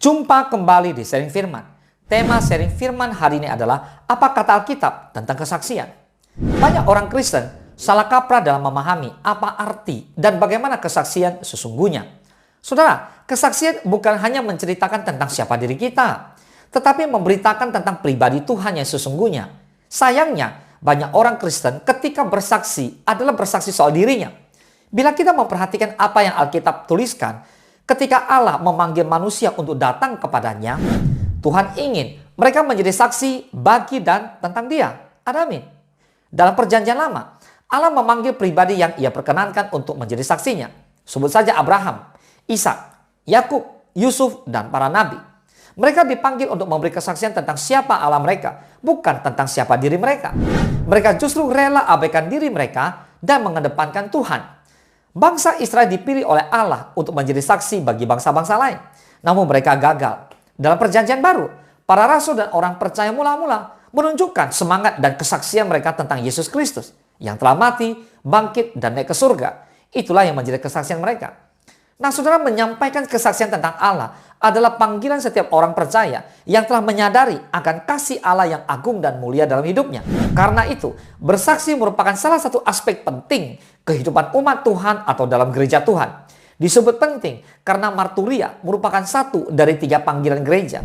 Jumpa kembali di Sharing Firman. Tema Sharing Firman hari ini adalah apa kata Alkitab tentang kesaksian. Banyak orang Kristen salah kaprah dalam memahami apa arti dan bagaimana kesaksian sesungguhnya. Saudara, kesaksian bukan hanya menceritakan tentang siapa diri kita, tetapi memberitakan tentang pribadi Tuhan yang sesungguhnya. Sayangnya, banyak orang Kristen ketika bersaksi adalah bersaksi soal dirinya. Bila kita memperhatikan apa yang Alkitab tuliskan, ketika Allah memanggil manusia untuk datang kepadanya, Tuhan ingin mereka menjadi saksi bagi dan tentang Dia. Amin. Dalam perjanjian lama, Allah memanggil pribadi yang Ia perkenankan untuk menjadi saksinya. Sebut saja Abraham, Ishak, Yakub, Yusuf, dan para nabi. Mereka dipanggil untuk memberi kesaksian tentang siapa Allah mereka, bukan tentang siapa diri mereka. Mereka justru rela abaikan diri mereka dan mengedepankan Tuhan. Bangsa Israel dipilih oleh Allah untuk menjadi saksi bagi bangsa-bangsa lain. Namun mereka gagal. Dalam perjanjian baru, para rasul dan orang percaya mula-mula menunjukkan semangat dan kesaksian mereka tentang Yesus Kristus yang telah mati, bangkit, dan naik ke surga. Itulah yang menjadi kesaksian mereka. Nah, saudara, menyampaikan kesaksian tentang Allah adalah panggilan setiap orang percaya yang telah menyadari akan kasih Allah yang agung dan mulia dalam hidupnya. Karena itu, bersaksi merupakan salah satu aspek penting kehidupan umat Tuhan atau dalam gereja Tuhan. Disebut penting karena marturia merupakan satu dari 3 panggilan gereja.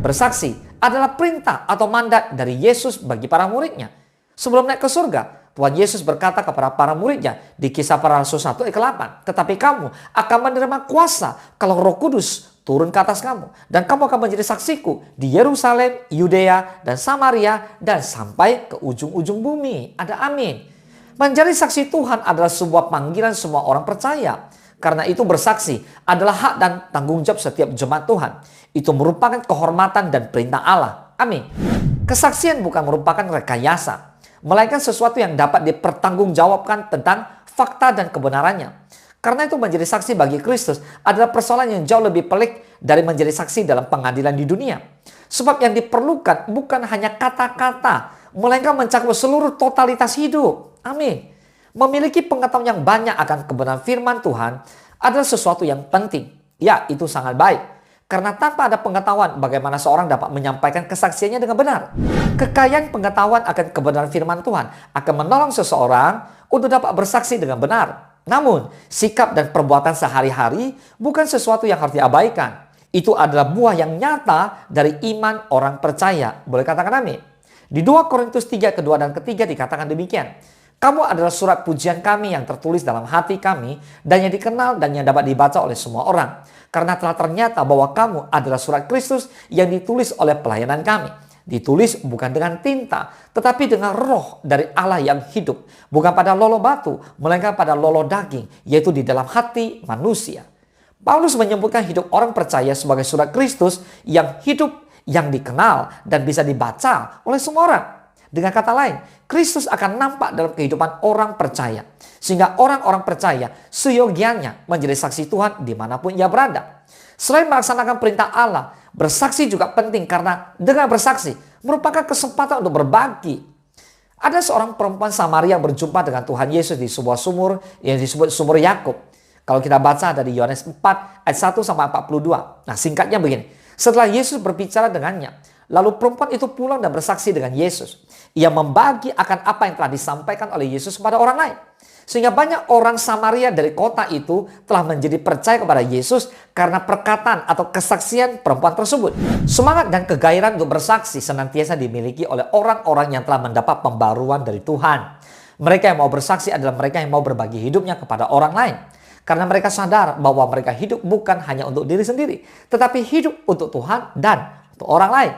Bersaksi adalah perintah atau mandat dari Yesus bagi para muridnya. Sebelum naik ke surga, Tuhan Yesus berkata kepada para muridnya di Kisah Para Rasul 1 ayat 8, "Tetapi kamu akan menerima kuasa kalau Roh Kudus turun ke atas kamu, dan kamu akan menjadi saksiku di Yerusalem, Yudea, dan Samaria, dan sampai ke ujung-ujung bumi." Ada amin. Menjadi saksi Tuhan adalah sebuah panggilan semua orang percaya. Karena itu bersaksi adalah hak dan tanggung jawab setiap jemaat Tuhan. Itu merupakan kehormatan dan perintah Allah. Amin. Kesaksian bukan merupakan rekayasa, melainkan sesuatu yang dapat dipertanggungjawabkan tentang fakta dan kebenarannya. Karena itu menjadi saksi bagi Kristus adalah persoalan yang jauh lebih pelik dari menjadi saksi dalam pengadilan di dunia. Sebab yang diperlukan bukan hanya kata-kata, melainkan mencakup seluruh totalitas hidup. Amin. Memiliki pengetahuan yang banyak akan kebenaran firman Tuhan adalah sesuatu yang penting. Ya, itu sangat baik. Karena tanpa ada pengetahuan, bagaimana seorang dapat menyampaikan kesaksiannya dengan benar? Kekayaan pengetahuan akan kebenaran firman Tuhan akan menolong seseorang untuk dapat bersaksi dengan benar. Namun, sikap dan perbuatan sehari-hari bukan sesuatu yang harus diabaikan. Itu adalah buah yang nyata dari iman orang percaya. Boleh katakan amin? Di 2 Korintus 3 kedua dan ketiga dikatakan demikian. "Kamu adalah surat pujian kami yang tertulis dalam hati kami dan yang dikenal dan yang dapat dibaca oleh semua orang. Karena telah ternyata bahwa kamu adalah surat Kristus yang ditulis oleh pelayanan kami. Ditulis bukan dengan tinta, tetapi dengan roh dari Allah yang hidup. Bukan pada lolo batu, melainkan pada lolo daging, yaitu di dalam hati manusia." Paulus menyebutkan hidup orang percaya sebagai surat Kristus yang hidup, yang dikenal, dan bisa dibaca oleh semua orang. Dengan kata lain, Kristus akan nampak dalam kehidupan orang percaya. Sehingga orang-orang percaya seyogianya menjadi saksi Tuhan dimanapun ia berada. Selain melaksanakan perintah Allah, bersaksi juga penting karena dengan bersaksi merupakan kesempatan untuk berbagi. Ada seorang perempuan Samaria yang berjumpa dengan Tuhan Yesus di sebuah sumur yang disebut sumur Yakub. Kalau kita baca dari Yohanes 4 ayat 1 sampai 42. Nah, singkatnya begini. Setelah Yesus berbicara dengannya, lalu perempuan itu pulang dan bersaksi dengan Yesus. Ia membagi akan apa yang telah disampaikan oleh Yesus kepada orang lain. Sehingga banyak orang Samaria dari kota itu telah menjadi percaya kepada Yesus karena perkataan atau kesaksian perempuan tersebut. Semangat dan kegairahan untuk bersaksi senantiasa dimiliki oleh orang-orang yang telah mendapat pembaruan dari Tuhan. Mereka yang mau bersaksi adalah mereka yang mau berbagi hidupnya kepada orang lain. Karena mereka sadar bahwa mereka hidup bukan hanya untuk diri sendiri, tetapi hidup untuk Tuhan dan untuk orang lain.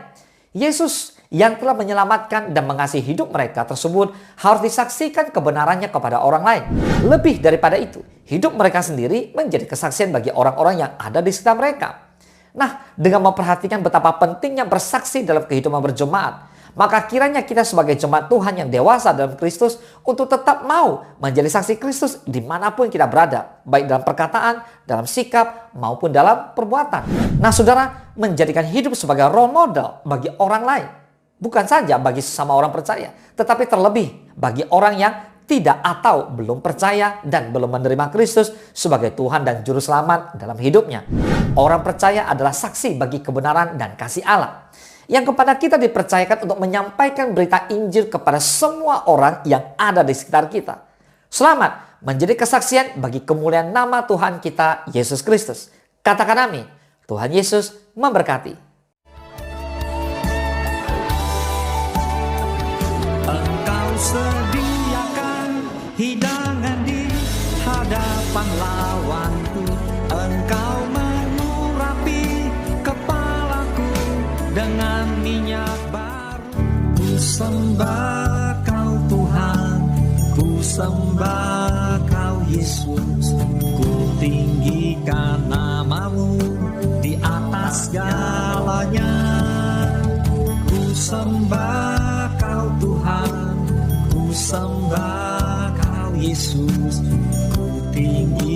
Yesus yang telah menyelamatkan dan mengasihi hidup mereka tersebut harus disaksikan kebenarannya kepada orang lain. Lebih daripada itu, hidup mereka sendiri menjadi kesaksian bagi orang-orang yang ada di sekitar mereka. Nah, dengan memperhatikan betapa pentingnya bersaksi dalam kehidupan berjemaat, maka kiranya kita sebagai jemaat Tuhan yang dewasa dalam Kristus untuk tetap mau menjadi saksi Kristus dimanapun kita berada. Baik dalam perkataan, dalam sikap, maupun dalam perbuatan. Nah, saudara, menjadikan hidup sebagai role model bagi orang lain. Bukan saja bagi sesama orang percaya, tetapi terlebih bagi orang yang tidak atau belum percaya dan belum menerima Kristus sebagai Tuhan dan Juru Selamat dalam hidupnya. Orang percaya adalah saksi bagi kebenaran dan kasih Allah, yang kepada kita dipercayakan untuk menyampaikan berita Injil kepada semua orang yang ada di sekitar kita. Selamat menjadi kesaksian bagi kemuliaan nama Tuhan kita, Yesus Kristus. Katakan amin. Tuhan Yesus memberkati. Engkau sediakan hidangan di hadapan lawanku. Engkau mengurapi kepalaku dengan minyak baru. Ku sembah Kau Tuhan, ku sembah Kau Yesus. Ku tinggikan nama-Mu di atas segalanya. Ku sembah Kau Tuhan, ku sembah Kau Yesus. Ku tinggi